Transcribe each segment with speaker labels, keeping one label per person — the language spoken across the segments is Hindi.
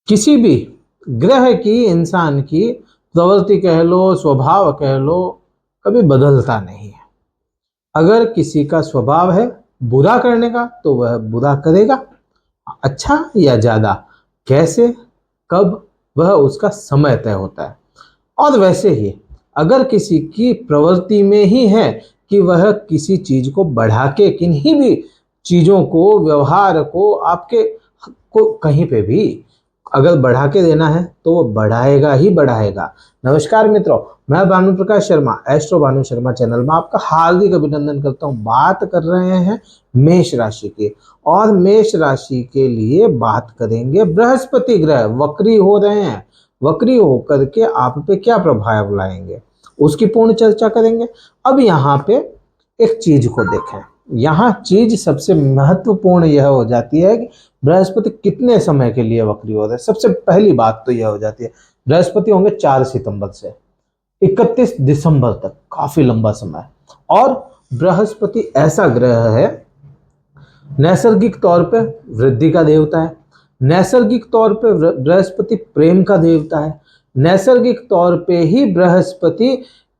Speaker 1: किसी भी ग्रह की, इंसान की प्रवृत्ति कह लो, स्वभाव कह लो, कभी बदलता नहीं है। अगर किसी का स्वभाव है बुरा करने का तो वह बुरा करेगा, अच्छा या ज्यादा, कैसे, कब, वह उसका समय तय होता है। और वैसे ही अगर किसी की प्रवृत्ति में ही है कि वह किसी चीज को बढ़ा के, किन्हीं भी चीजों को, व्यवहार को, आपके को कहीं पे भी अगर बढ़ा के देना है तो वो बढ़ाएगा ही बढ़ाएगा। नमस्कार मित्रों, मैं भानु प्रकाश शर्मा, एस्ट्रो भानु शर्मा चैनल में आपका हार्दिक अभिनंदन करता हूँ। बात कर रहे हैं मेष राशि की, और मेष राशि के लिए बात करेंगे बृहस्पति ग्रह वक्री हो रहे हैं, वक्री होकर के आप पे क्या प्रभाव लाएंगे उसकी पूर्ण चर्चा करेंगे। अब यहाँ पे एक चीज को देखें, यहाँ चीज सबसे महत्वपूर्ण यह हो जाती है कि बृहस्पति कितने समय के लिए वक्री हो रहे हैं। सबसे पहली बात तो यह हो जाती है, बृहस्पति होंगे 4 सितंबर से 31 दिसंबर तक, काफी लंबा समय। और बृहस्पति ऐसा ग्रह है, नैसर्गिक तौर पे वृद्धि का देवता है, नैसर्गिक तौर पे बृहस्पति प्रेम का देवता है, नैसर्गिक तौर पे ही बृहस्पति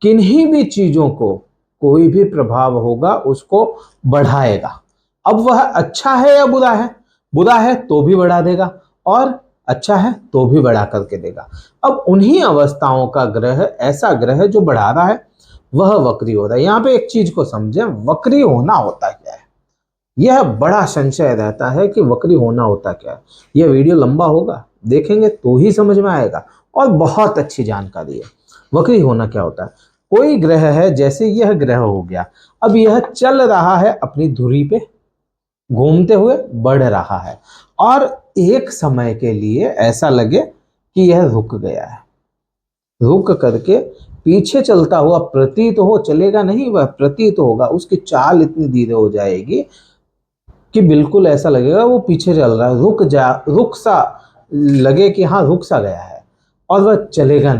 Speaker 1: किन्हीं भी चीजों को, कोई भी प्रभाव होगा उसको बढ़ाएगा। अब वह अच्छा है या बुरा है, बुरा है तो भी बढ़ा देगा और अच्छा है तो भी बढ़ा करके देगा। अब उन्हीं अवस्थाओं का ग्रह, ऐसा ग्रह जो बढ़ा रहा है, वह वक्री हो रहा है। यहाँ पे एक चीज को समझें, वक्री होना होता क्या है। यह बड़ा संशय रहता है कि वक्री होना होता क्या है। यह वीडियो लंबा होगा, देखेंगे तो ही समझ में आएगा, और बहुत अच्छी जानकारी है। वक्री होना क्या होता है, कोई ग्रह है, जैसे यह ग्रह हो गया, अब यह चल रहा है अपनी धुरी पे, घूमते हुए बढ़ रहा है, और एक समय के लिए ऐसा लगे कि यह रुक गया है, रुक करके पीछे चलता हुआ प्रतीत हो, चलेगा नहीं, वह प्रतीत होगा, उसकी चाल इतनी धीरे हो जाएगी कि बिल्कुल ऐसा लगेगा वो पीछे चल रहा है, रुक सा लगे कि हाँ रुक सा गया है, और वह चलेगा,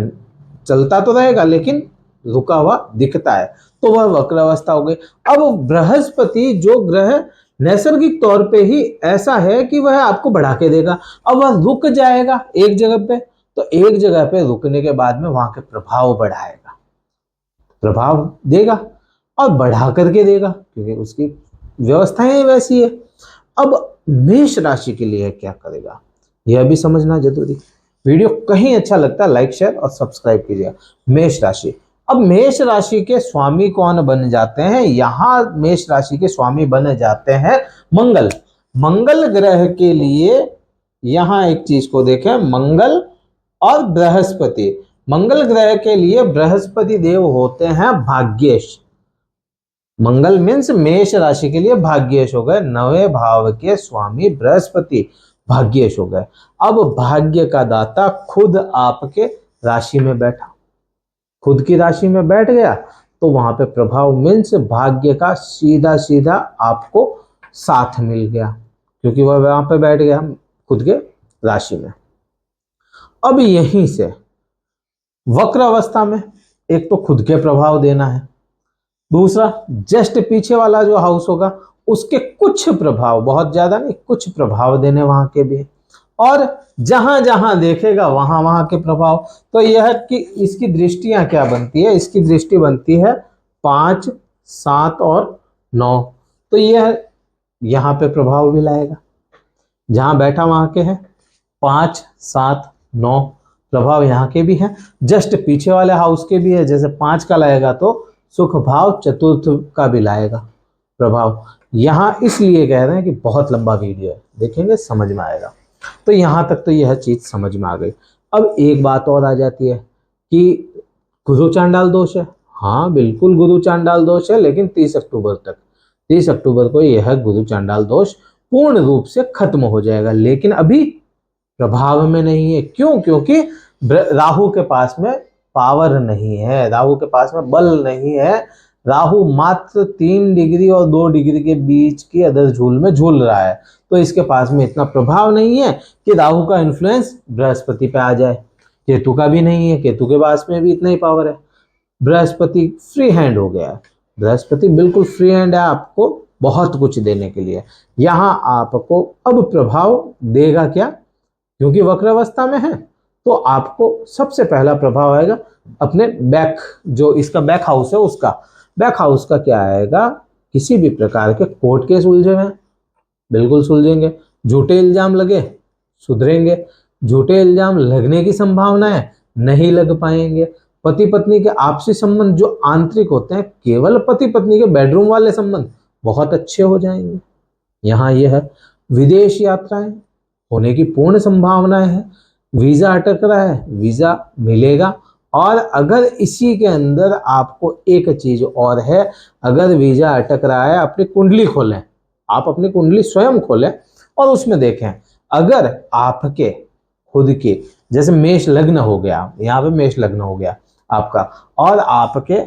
Speaker 1: चलता तो रहेगा लेकिन रुका हुआ दिखता है, तो वह वक्र अवस्था हो गई। अब बृहस्पति जो ग्रह नैसर्गिक तौर पे ही ऐसा है कि वह आपको बढ़ा के देगा, अब वह रुक जाएगा एक जगह पे, तो एक जगह पे रुकने के बाद में वहां के प्रभाव बढ़ाएगा, प्रभाव देगा और बढ़ा करके देगा, क्योंकि उसकी व्यवस्थाएं वैसी है। अब मेष राशि के लिए क्या करेगा यह भी समझना जरूरी। वीडियो कहीं अच्छा लगता है लाइक, शेयर और सब्सक्राइब कीजिएगा। मेष राशि, अब मेष राशि के स्वामी कौन बन जाते हैं, यहां मेष राशि के स्वामी बन जाते हैं मंगल। मंगल ग्रह के लिए यहां एक चीज को देखें, मंगल और बृहस्पति, मंगल ग्रह के लिए बृहस्पति देव होते हैं भाग्येश। मंगल मीन्स मेष राशि के लिए भाग्येश हो गए, 9वें भाव के स्वामी बृहस्पति भाग्येश हो गए। अब भाग्य का दाता खुद आपके राशि में बैठा, खुद की राशि में बैठ गया, तो वहां पे प्रभाव मीन्स भाग्य का सीधा सीधा आपको साथ मिल गया, क्योंकि वह वहां पे बैठ गया खुद के राशि में। अब यहीं से वक्र अवस्था में एक तो खुद के प्रभाव देना है, दूसरा जस्ट पीछे वाला जो हाउस होगा उसके कुछ प्रभाव, बहुत ज्यादा नहीं, कुछ प्रभाव देने वहां के भी, और जहां जहां देखेगा वहां वहां के प्रभाव। तो यह कि इसकी दृष्टियां क्या बनती है, इसकी दृष्टि बनती है 5, 7 और 9, तो यह यहाँ पे प्रभाव भी लाएगा, जहां बैठा वहां के हैं 5, 7, 9 प्रभाव यहाँ के भी हैं, जस्ट पीछे वाले हाउस के भी है। जैसे 5 का लाएगा तो सुख भाव चतुर्थ का भी लाएगा प्रभाव। यहाँ इसलिए कह रहे हैं कि बहुत लंबा वीडियो है, देखेंगे समझ में आएगा। तो यहाँ तक तो यह चीज समझ में आ गई। अब एक बात और आ जाती है कि गुरु चांडाल दोष है। हाँ बिल्कुल गुरु चांडाल दोष है, लेकिन 30 अक्टूबर तक, 30 अक्टूबर को यह गुरु चांडाल दोष पूर्ण रूप से खत्म हो जाएगा, लेकिन अभी प्रभाव में नहीं है। क्यों? क्योंकि राहु के पास में पावर नहीं है, राहु के पास में बल नहीं है। राहु मात्र 3 डिग्री और 2 डिग्री के बीच की अदर झूल में झूल रहा है, तो इसके पास में इतना प्रभाव नहीं है कि राहु का इन्फ्लुएंस बृहस्पति पे आ जाए। केतु का भी नहीं है, केतु के पास में भी इतना ही पावर है। बृहस्पति फ्री हैंड हो गया है, बृहस्पति बिल्कुल फ्री हैंड है आपको बहुत कुछ देने के लिए। यहाँ आपको अब प्रभाव देगा क्या, क्योंकि वक्र अवस्था में है तो आपको सबसे पहला प्रभाव आएगा अपने बैक, जो इसका बैक हाउस है उसका। बैक हाउस का क्या आएगा? किसी भी प्रकार के कोर्ट केस उलझे हुए हैं, बिल्कुल सुलझेंगे। झूठे इल्जाम लगे, सुधरेंगे। झूठे इल्जाम लगने की संभावना है, नहीं लग पाएंगे। पति पत्नी के आपसी संबंध जो आंतरिक होते हैं, केवल पति पत्नी के बेडरूम वाले संबंध बहुत अच्छे हो जाएंगे। यहाँ यह है विदेश यात्राएं होने की पूर्ण संभावनाएं है। वीजा अटक रहा है, वीजा मिलेगा। और अगर इसी के अंदर आपको एक चीज और है, अगर वीजा अटक रहा है, अपनी कुंडली खोलें, आप अपनी कुंडली स्वयं खोलें और उसमें देखें, अगर आपके खुद के जैसे मेष लग्न हो गया, यहाँ पे मेष लग्न हो गया आपका, और आपके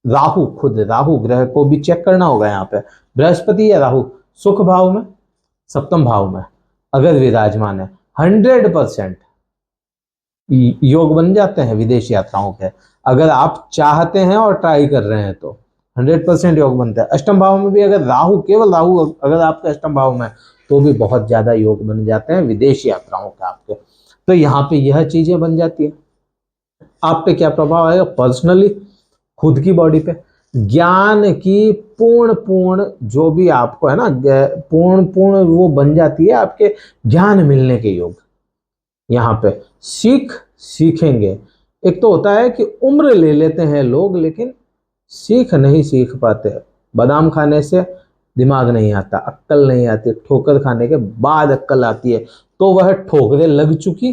Speaker 1: राहु, खुद राहु ग्रह को भी चेक करना होगा। यहाँ पे बृहस्पति या राहु सुख भाव में, सप्तम भाव में अगर विराजमान है, 100% योग बन जाते हैं विदेश यात्राओं के। अगर आप चाहते हैं और ट्राई कर रहे हैं तो 100% योग बनता है। अष्टम भाव में भी अगर राहु, केवल राहु अगर आपके अष्टम भाव में, तो भी बहुत ज्यादा योग बन जाते हैं विदेश यात्राओं के आपके। तो यहाँ पे यह चीजें बन जाती है। आप पे क्या प्रभाव आएगा? पर्सनली खुद की बॉडी पे ज्ञान की पूर्ण जो भी आपको है ना, पूर्ण वो बन जाती है आपके ज्ञान मिलने के योग। यहाँ पे सीखेंगे। एक तो होता है कि उम्र ले लेते हैं लोग लेकिन नहीं सीख पाते। बादाम खाने से दिमाग नहीं आता, अक्कल नहीं आती, ठोकर खाने के बाद अक्कल आती है। तो वह ठोकरें लग चुकी,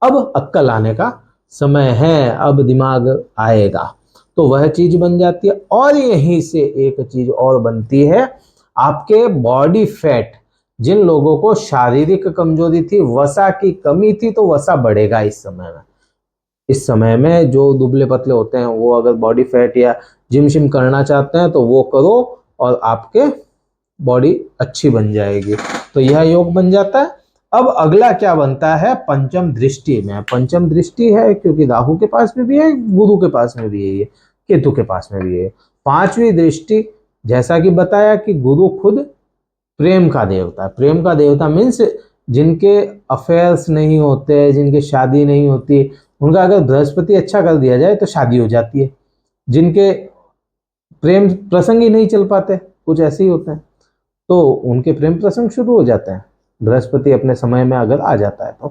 Speaker 1: अब अक्कल आने का समय है, अब दिमाग आएगा, तो वह चीज बन जाती है। और यहीं से एक चीज और बनती है, आपके बॉडी फैट। जिन लोगों को शारीरिक कमजोरी थी, वसा की कमी थी, तो वसा बढ़ेगा इस समय में। इस समय में जो दुबले पतले होते हैं, वो अगर बॉडी फैट या जिम शिम करना चाहते हैं तो वो करो और आपके बॉडी अच्छी बन जाएगी। तो यह योग बन जाता है। अब अगला क्या बनता है? पंचम दृष्टि में। पंचम दृष्टि है क्योंकि राहु के पास में भी है, गुरु के पास में भी है, केतु के पास में भी है। पांचवी दृष्टि, जैसा कि बताया कि गुरु खुद प्रेम का देवता है। प्रेम का देवता मीन्स जिनके अफेयर्स नहीं होते, जिनके शादी नहीं होती, उनका अगर बृहस्पति अच्छा कर दिया जाए तो शादी हो जाती है। जिनके प्रेम प्रसंग ही नहीं चल पाते, कुछ ऐसे ही होते हैं, तो उनके प्रेम प्रसंग शुरू हो जाते हैं, बृहस्पति अपने समय में अगर आ जाता है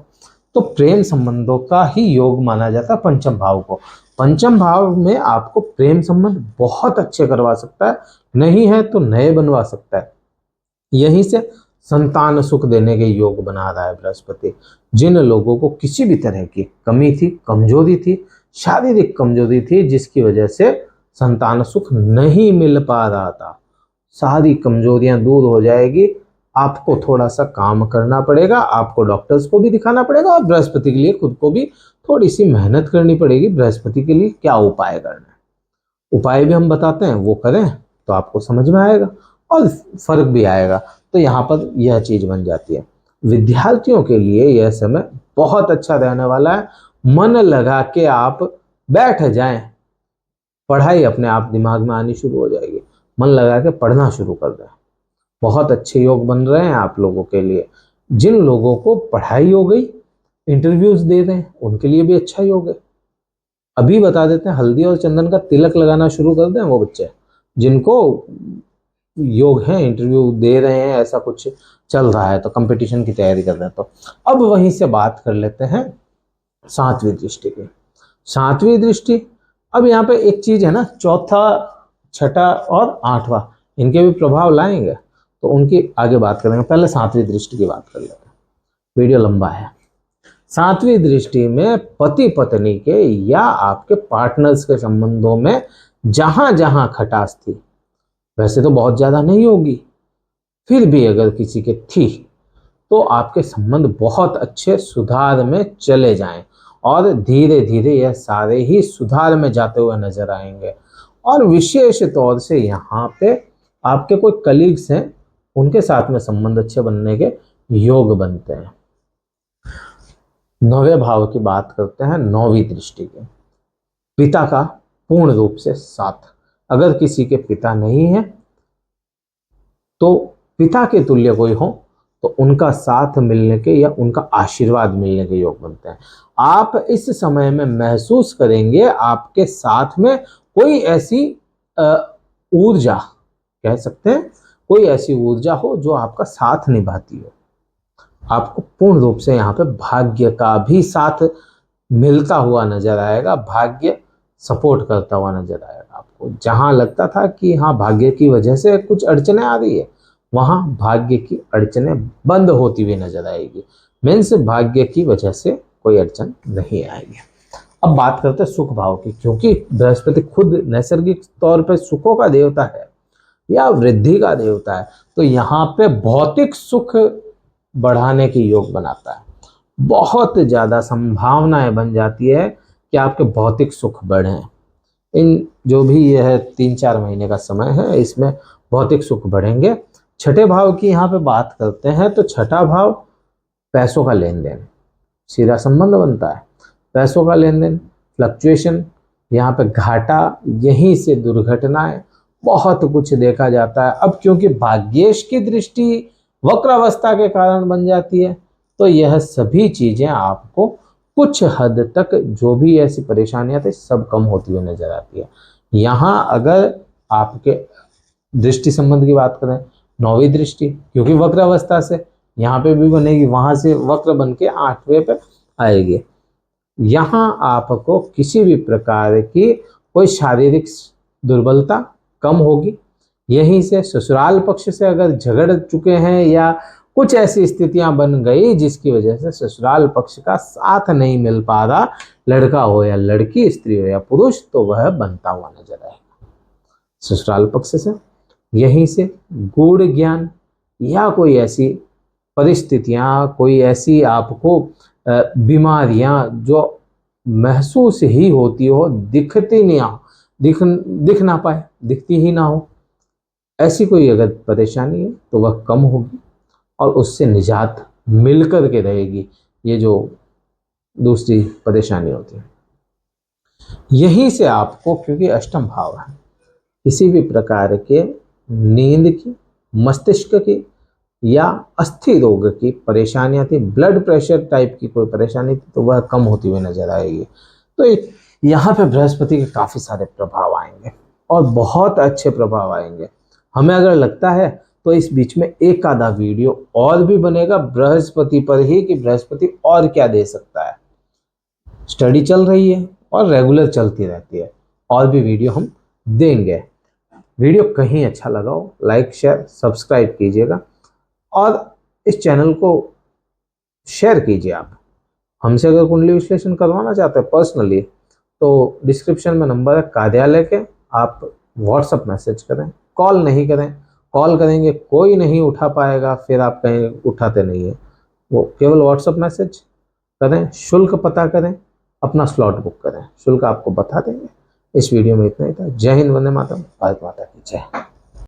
Speaker 1: तो प्रेम संबंधों का ही योग माना जाता है पंचम भाव को। पंचम भाव में आपको प्रेम संबंध बहुत अच्छे करवा सकता है, नहीं है तो नए बनवा सकता है। यहीं से संतान सुख देने के योग बना रहा है बृहस्पति। जिन लोगों को किसी भी तरह की कमी थी, कमजोरी थी, शारीरिक कमजोरी थी, जिसकी वजह से संतान सुख नहीं मिल पा रहा था, सारी कमजोरियां दूर हो जाएगी। आपको थोड़ा सा काम करना पड़ेगा, आपको डॉक्टर्स को भी दिखाना पड़ेगा और बृहस्पति के लिए खुद को भी थोड़ी सी मेहनत करनी पड़ेगी। बृहस्पति के लिए क्या उपाय करना है, उपाय भी हम बताते हैं, वो करें तो आपको समझ में आएगा और फर्क भी आएगा। तो यहाँ पर यह चीज बन जाती है। विद्यार्थियों के लिए यह समय बहुत अच्छा रहने वाला है। मन लगा के आप बैठ जाएं, पढ़ाई अपने आप दिमाग में आनी शुरू हो जाएगी। मन लगा के पढ़ना शुरू कर दें, बहुत अच्छे योग बन रहे हैं आप लोगों के लिए। जिन लोगों को पढ़ाई हो गई, इंटरव्यूज दे रहे हैं, उनके लिए भी अच्छा योग है। अभी बता देते हैं, हल्दी और चंदन का तिलक लगाना शुरू कर दें वो बच्चे जिनको योग है, इंटरव्यू दे रहे हैं, ऐसा कुछ चल रहा है तो कंपटीशन की तैयारी कर रहे हैं। तो अब वहीं से बात कर लेते हैं सातवीं दृष्टि की। सातवीं दृष्टि, अब यहाँ पे एक चीज है ना, चौथा, छठा और आठवां, इनके भी प्रभाव लाएंगे, तो उनकी आगे बात करेंगे। पहले सातवीं दृष्टि की बात कर लेते हैं, वीडियो लंबा है। सातवीं दृष्टि में पति पत्नी के या आपके पार्टनर्स के संबंधों में जहां जहां खटास थी, वैसे तो बहुत ज्यादा नहीं होगी, फिर भी अगर किसी के थी तो आपके संबंध बहुत अच्छे सुधार में चले जाएं और धीरे धीरे यह सारे ही सुधार में जाते हुए नजर आएंगे। और विशेष तौर से यहाँ पे आपके कोई कलीग्स हैं, उनके साथ में संबंध अच्छे बनने के योग बनते हैं। नौवें भाव की बात करते हैं, नौवीं दृष्टि के। पिता का पूर्ण रूप से साथ, अगर किसी के पिता नहीं है तो पिता के तुल्य कोई हो तो उनका साथ मिलने के या उनका आशीर्वाद मिलने के योग बनते हैं। आप इस समय में महसूस करेंगे आपके साथ में कोई ऐसी ऊर्जा, कह सकते हैं कोई ऐसी ऊर्जा हो जो आपका साथ निभाती हो। आपको पूर्ण रूप से यहाँ पे भाग्य का भी साथ मिलता हुआ नजर आएगा, भाग्य सपोर्ट करता हुआ नजर आएगा आपको। जहां लगता था कि हाँ भाग्य की वजह से कुछ अड़चने आ रही है, वहां भाग्य की अड़चने बंद होती हुई नजर आएगी। मीन्स भाग्य की वजह से कोई अड़चन नहीं आएगी। अब बात करते हैं सुख भाव की, क्योंकि बृहस्पति खुद नैसर्गिक तौर पर सुखों का देवता है या वृद्धि का देवता है, तो यहाँ पे भौतिक सुख बढ़ाने की योग बनाता है। बहुत ज्यादा संभावनाएं बन जाती है कि आपके भौतिक सुख बढ़ें। इन जो भी यह 3-4 महीने का समय है, इसमें भौतिक सुख बढ़ेंगे। छठे भाव की यहाँ पे बात करते हैं तो छठा भाव पैसों का लेन देन, सीधा संबंध बनता है। पैसों का लेन देन, फ्लक्चुएशन, यहाँ पे घाटा, यहीं से दुर्घटनाएं, बहुत कुछ देखा जाता है। अब क्योंकि भाग्येश की दृष्टि वक्रावस्था के कारण बन जाती है, तो यह सभी चीजें आपको कुछ हद तक जो भी ऐसी परेशानियां थी सब कम होती हुई नजर आती है। यहाँ अगर आपके दृष्टि संबंध की बात करें, 9वीं दृष्टि, क्योंकि वक्र अवस्था से यहाँ पे भी बनेगी, वहां से वक्र बन के 8वें पे आएगी। यहाँ आपको किसी भी प्रकार की कोई शारीरिक दुर्बलता कम होगी। यहीं से ससुराल पक्ष से अगर झगड़ चुके हैं या कुछ ऐसी स्थितियां बन गई जिसकी वजह से ससुराल पक्ष का साथ नहीं मिल पा रहा, लड़का हो या लड़की, स्त्री हो या पुरुष, तो वह बनता हुआ नजर आएगा ससुराल पक्ष से। यहीं से गूढ़ ज्ञान या कोई ऐसी परिस्थितियां, कोई ऐसी आपको बीमारियां जो महसूस ही होती हो, दिखती नहीं हो, दिख ना पाए, दिखती ही ना हो, ऐसी कोई अगर परेशानी है तो वह कम होगी और उससे निजात मिलकर के रहेगी। ये जो दूसरी परेशानी होती है, यहीं से आपको, क्योंकि अष्टम भाव है, किसी भी प्रकार के नींद की, मस्तिष्क की या अस्थि रोग की परेशानियां थी, ब्लड प्रेशर टाइप की कोई परेशानी थी, तो वह कम होती हुई नजर आएगी। तो यहाँ पे बृहस्पति के काफी सारे प्रभाव आएंगे और बहुत अच्छे प्रभाव आएंगे। हमें अगर लगता है तो इस बीच में एक आधा वीडियो और भी बनेगा बृहस्पति पर ही, कि बृहस्पति और क्या दे सकता है। स्टडी चल रही है और रेगुलर चलती रहती है, और भी वीडियो हम देंगे। वीडियो कहीं अच्छा लगा हो, लाइक शेयर सब्सक्राइब कीजिएगा और इस चैनल को शेयर कीजिए। आप हमसे अगर कुंडली विश्लेषण करवाना चाहते हैं पर्सनली, तो डिस्क्रिप्शन में नंबर है कार्यालय के, आप व्हाट्सएप मैसेज करें, कॉल नहीं करें। कॉल करेंगे कोई नहीं उठा पाएगा, फिर आप कहीं उठाते नहीं है, वो केवल व्हाट्सएप मैसेज करें, शुल्क पता करें, अपना स्लॉट बुक करें, शुल्क आपको बता देंगे। इस वीडियो में इतना ही था। जय हिंद, वंदे मातरम, भारत माता की जय।